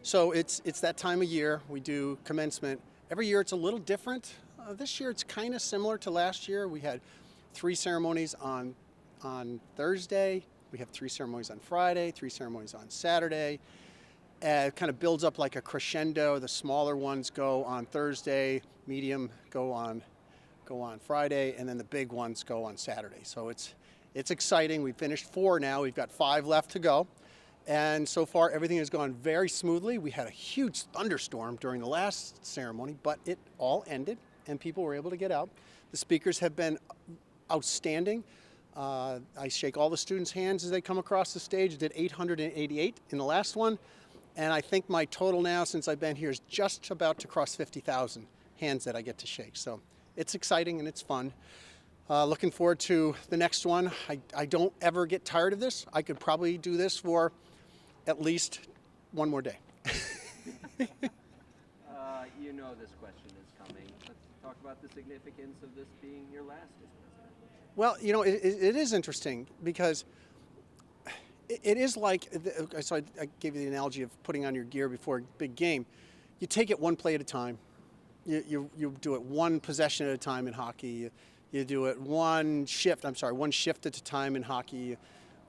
So it's that time of year. We do commencement. Every year it's a little different. This year it's kind of similar to last year. We had 3 ceremonies on Thursday. We have 3 ceremonies on Friday, 3 ceremonies on Saturday. It kind of builds up like a crescendo. The smaller ones go on Thursday, medium go on Friday, and then the big ones go on Saturday. So it's exciting. We finished 4 now. We've got 5 left to go. And so far, everything has gone very smoothly. We had a huge thunderstorm during the last ceremony, but it all ended and people were able to get out. The speakers have been outstanding. I shake all the students' hands as they come across the stage. Did 888 in the last one. And I think my total now since I've been here is just about to cross 50,000 hands that I get to shake. So it's exciting and it's fun. Looking forward to the next one. I don't ever get tired of this. I could probably do this for at least one more day. You know this question is coming. Let's talk about the significance of this being your last as president. Well, you know, it is interesting because it is like, so I gave you the analogy of putting on your gear before a big game. You take it one play at a time. You do it one possession at a time in hockey. You do it one shift at a time in hockey,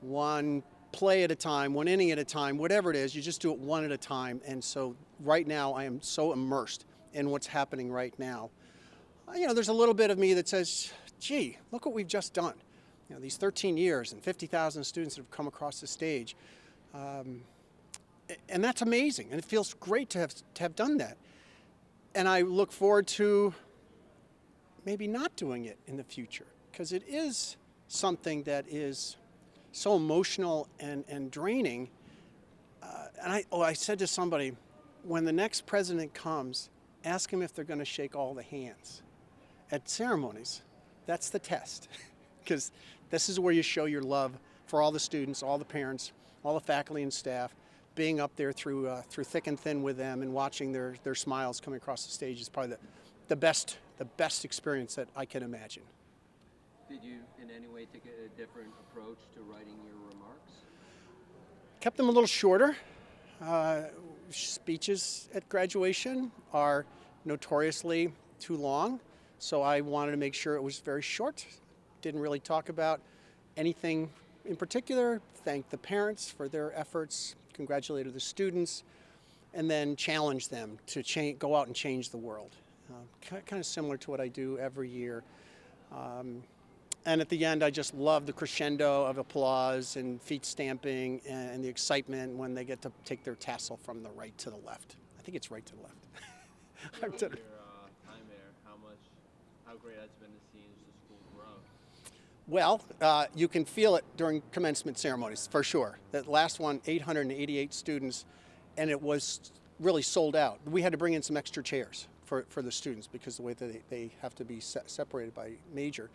one play at a time, one inning at a time, whatever it is, you just do it one at a time. And so right now I am so immersed in what's happening right now. You know, there's a little bit of me that says, gee, look what we've just done. You know, these 13 years and 50,000 students that have come across the stage. And that's amazing. And it feels great to have done that. And I look forward to maybe not doing it in the future, because it is something that is so emotional and draining. And I said to somebody, when the next president comes, ask him if they're going to shake all the hands. At ceremonies, that's the test, because this is where you show your love for all the students, all the parents, all the faculty and staff. Being up there through thick and thin with them and watching their smiles coming across the stage is probably the best experience that I can imagine. Did you in any way take a different approach to writing your remarks? Kept them a little shorter. Speeches at graduation are notoriously too long, so I wanted to make sure it was very short. Didn't really talk about anything in particular. Thank the parents for their efforts, congratulated the students, and then challenge them to go out and change the world. Kind of similar to what I do every year. And at the end, I just love the crescendo of applause and feet stamping and the excitement when they get to take their tassel from the right to the left. I think it's right to the left. Your time there, how great it's been to see the school grow. Well, you can feel it during commencement ceremonies, for sure. That last one, 888 students, and it was really sold out. We had to bring in some extra chairs for the students because the way that they have to be separated by major.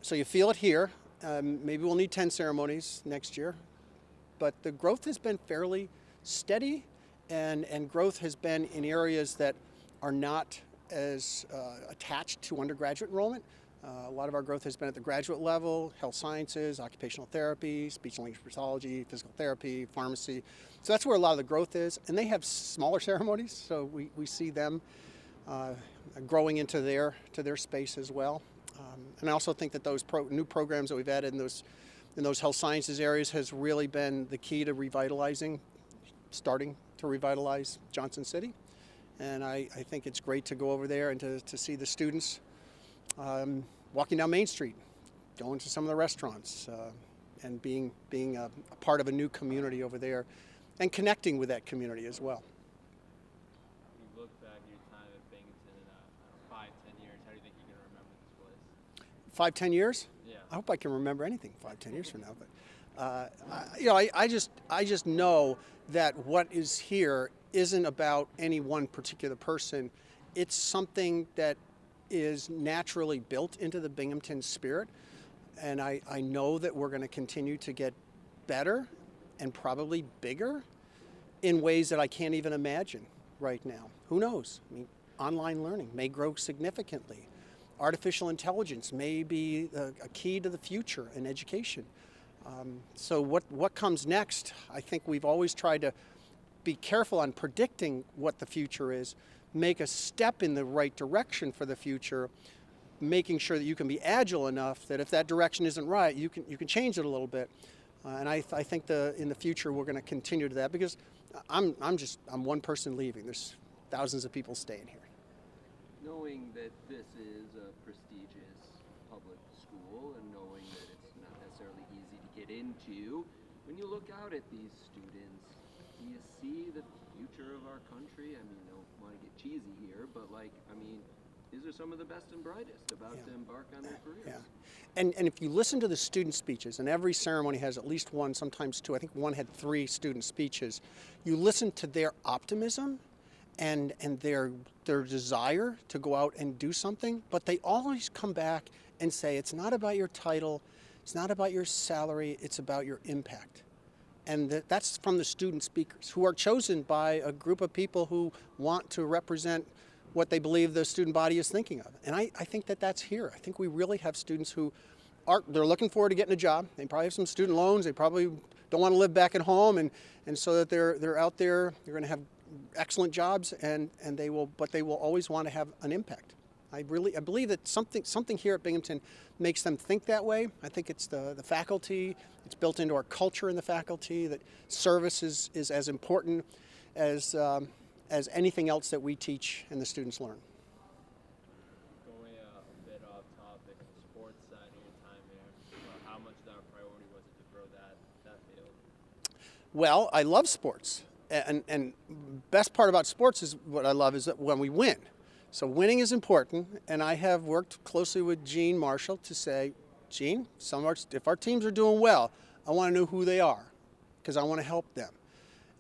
So you feel it here. Maybe we'll need 10 ceremonies next year, but the growth has been fairly steady, and growth has been in areas that are not as attached to undergraduate enrollment. A lot of our growth has been at the graduate level: health sciences, occupational therapy, speech and language pathology, physical therapy, pharmacy. So that's where a lot of the growth is. And they have smaller ceremonies, so we see them growing into their space as well. And I also think that those new programs that we've added in those health sciences areas has really been the key to starting to revitalize Johnson City. And I think it's great to go over there and to see the students walking down Main Street, going to some of the restaurants, and being a part of a new community over there and connecting with that community as well. You look back at your time at Binghamton in 5-10 years, how do you think you're going to remember this place? 5-10 years? Yeah. I hope I can remember anything 5-10 years from now. But I just know that what is here isn't about any one particular person. It's something that is naturally built into the Binghamton spirit, and I know that we're going to continue to get better and probably bigger in ways that I can't even imagine right now. Who knows? I mean, online learning may grow significantly. Artificial intelligence may be a key to the future in education. So what comes next? I think we've always tried to be careful on predicting what the future is, make a step in the right direction for the future, making sure that you can be agile enough that if that direction isn't right, you can change it a little bit. And I think in the future we're going to continue to that, because I'm one person leaving. There's thousands of people staying here. Knowing that this is a prestigious public school and knowing that it's not necessarily easy to get into, when you look out at these students, do you see the future of our country? I mean, I don't want to get cheesy here, but these are some of the best and brightest about to embark on their careers. Yeah. And if you listen to the student speeches, and every ceremony has at least one, sometimes two, I think one had 3 student speeches, you listen to their optimism and their desire to go out and do something, but they always come back and say, it's not about your title, it's not about your salary, it's about your impact. And that's from the student speakers, who are chosen by a group of people who want to represent what they believe the student body is thinking of. And I think that that's here. I think we really have students who they're looking forward to getting a job. They probably have some student loans. They probably don't want to live back at home, and so that they're out there. They're going to have excellent jobs, and they will always want to have an impact. I believe that something here at Binghamton makes them think that way. I think it's the faculty. It's built into our culture in the faculty that service is as important as anything else that we teach and the students learn. Going a bit off topic, the sports side of your time here, how much of that priority was it to grow that field? Well, I love sports, and best part about sports is what I love is that when we win. So winning is important, and I have worked closely with Gene Marshall to say, Gene, if our teams are doing well, I want to know who they are, because I want to help them.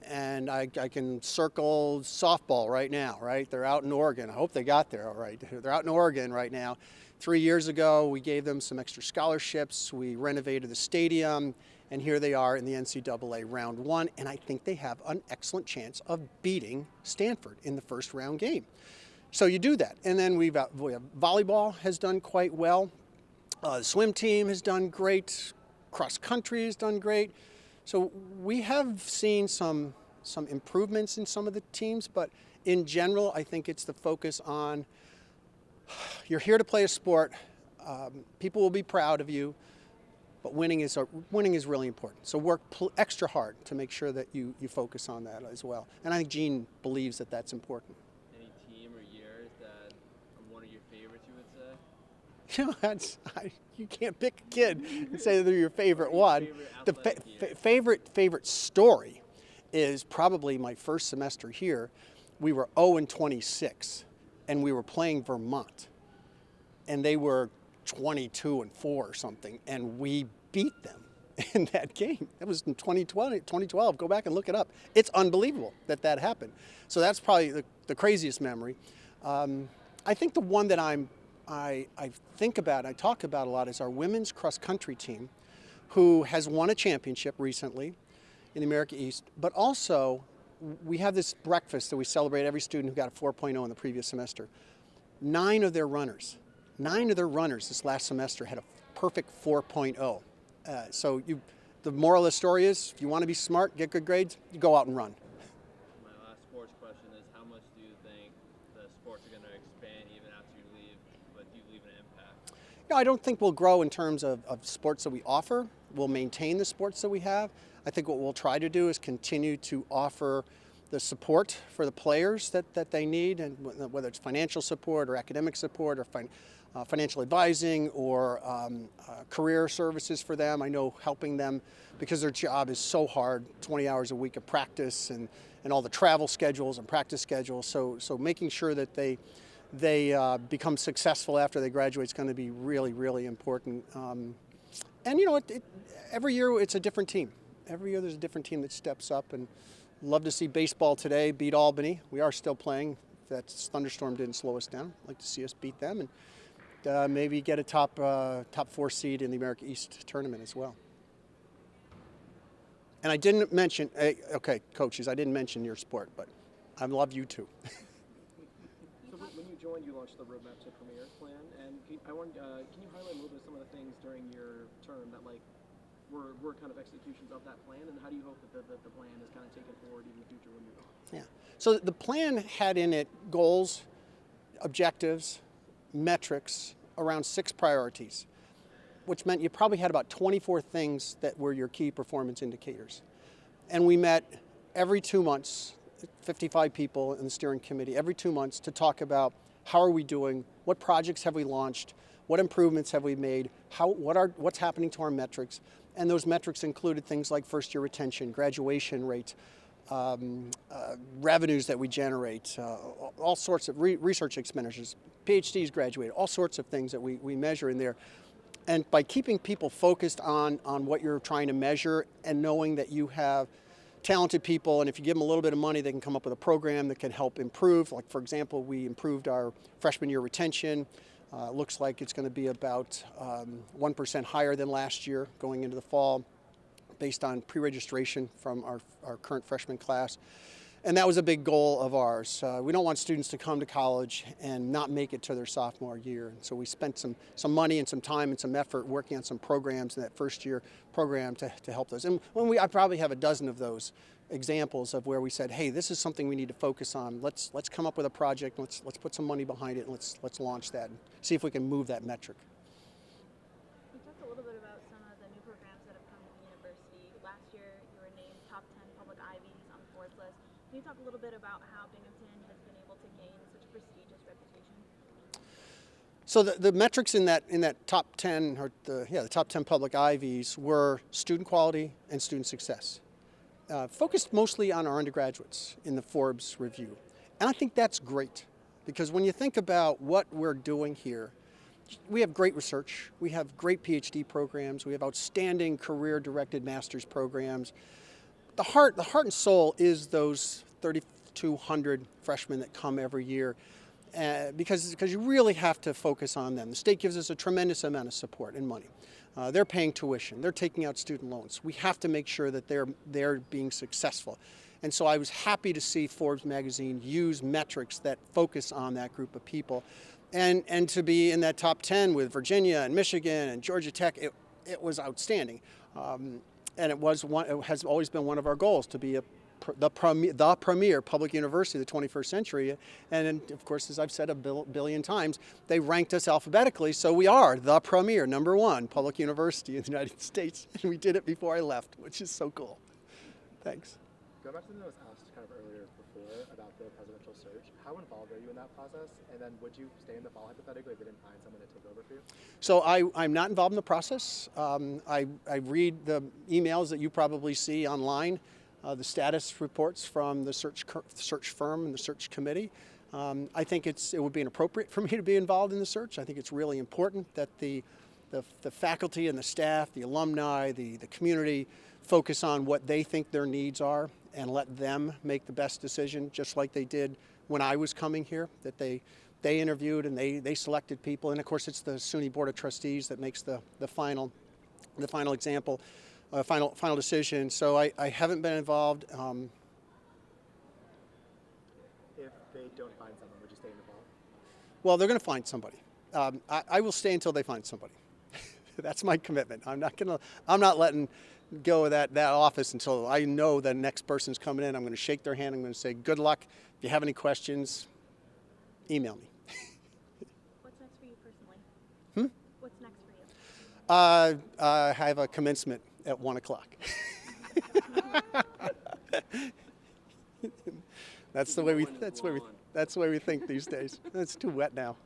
And I can circle softball right now, right? They're out in Oregon. I hope they got there all right. They're out in Oregon right now. 3 years ago, we gave them some extra scholarships. We renovated the stadium, and here they are in the NCAA round 1. And I think they have an excellent chance of beating Stanford in the first round game. So you do that. And then we have volleyball has done quite well. The swim team has done great. Cross country has done great. So we have seen some improvements in some of the teams, but in general, I think it's the focus on you're here to play a sport. People will be proud of you, but winning is really important. So work extra hard to make sure that you focus on that as well. And I think Gene believes that that's important. Any team or years that are one of your favorites, you would say? You know, you can't pick a kid and say they're your favorite one. The favorite story is probably my first semester here. We were 0-26, and we were playing Vermont, and they were 22-4 or something, and we beat them in that game. That was in 2012. Go back and look it up. It's unbelievable that happened. So that's probably the craziest memory. I think the one that I think about, I talk about a lot, is our women's cross country team, who has won a championship recently in the America East. But also, we have this breakfast that we celebrate every student who got a 4.0 in the previous semester. 9 of their runners this last semester had a perfect 4.0. So the moral of the story is, if you want to be smart, get good grades, you go out and run. My last sports question is, how much do you think the sports are going to expand even after you leave, but you leave an impact? No, I don't think we'll grow in terms of sports that we offer. We'll maintain the sports that we have. I think what we'll try to do is continue to offer the support for the players that they need, and whether it's financial support or academic support or financial advising or career services for them. I know helping them, because their job is so hard, 20 hours a week of practice and all the travel schedules and practice schedules. So making sure that they become successful after they graduate is going to be really, really important. And you know, every year it's a different team. Every year there's a different team that steps up, and love to see baseball today beat Albany. We are still playing. If that thunderstorm didn't slow us down, I'd like to see us beat them, and maybe get a top 4 seed in the America East tournament as well. And I didn't mention, okay, coaches, I didn't mention your sport, but I love you too. So when you joined, you launched the Roadmap to Premier plan, and can you highlight a little bit of some of the things during your term that were kind of executions of that plan, and how do you hope that the plan is kind of taken forward in the future when you're gone? Yeah. So the plan had in it goals, objectives, metrics around 6 priorities, which meant you probably had about 24 things that were your key performance indicators. And we met every 2 months, 55 people in the steering committee, every 2 months to talk about how are we doing, what projects have we launched, what improvements have we made, what's happening to our metrics. And those metrics included things like first-year retention, graduation rates, revenues that we generate, all sorts of research expenditures, PhDs graduated, all sorts of things that we measure in there. And by keeping people focused on what you're trying to measure and knowing that you have talented people, and if you give them a little bit of money, they can come up with a program that can help improve. Like, for example, we improved our freshman year retention. Looks like it's going to be about 1% higher than last year going into the fall, based on pre-registration from our current freshman class. And that was a big goal of ours. We don't want students to come to college and not make it to their sophomore year. And so we spent some money and some time and some effort working on some programs in that first year program to help those. And I probably have a dozen of those examples of where we said, hey, this is something we need to focus on. Let's come up with a project. Let's put some money behind it, and let's launch that and see if we can move that metric. You talked a little bit about some of the new programs that have come to the university. Last year, you were named top 10 public Ivies on the Forbes list. Can you talk a little bit about how Binghamton has been able to gain such a prestigious reputation? So the metrics in that top 10 the top 10 public Ivies were student quality and student success, focused mostly on our undergraduates in the Forbes review, and I think that's great because when you think about what we're doing here, we have great research, we have great PhD programs, we have outstanding career-directed master's programs. The heart and soul is those 3,200 freshmen that come every year. Because you really have to focus on them. The state gives us a tremendous amount of support and money. They're paying tuition. They're taking out student loans. We have to make sure that they're being successful. And so I was happy to see Forbes magazine use metrics that focus on that group of people. And to be in that top 10 with Virginia and Michigan and Georgia Tech, it was outstanding. And it has always been one of our goals to be the premier public university of the 21st century. And of course, as I've said a billion times, they ranked us alphabetically, so we are the premier, #1 public university in the United States. And we did it before I left, which is so cool. Thanks. Going back to something that was asked kind of earlier before about the presidential search, how involved are you in that process? And then would you stay in the fall hypothetically if they didn't find someone to take over for you? So I'm not involved in the process. I read the emails that you probably see online. The status reports from the search firm and the search committee. I think it would be inappropriate for me to be involved in the search. I think it's really important that the faculty and the staff, the alumni, the community focus on what they think their needs are and let them make the best decision, just like they did when I was coming here, that they interviewed and they selected people. And of course, it's the SUNY Board of Trustees that makes the final example. Final decision. So I haven't been involved. If they don't find someone, would you stay in the fall? Well, they're going to find somebody. I will stay until they find somebody. That's my commitment. I'm not letting go of that office until I know the next person's coming in. I'm going to shake their hand. I'm going to say, good luck. If you have any questions, email me. What's next for you personally? What's next for you? I have a commencement at 1 o'clock. That's the way we think these days. It's too wet now.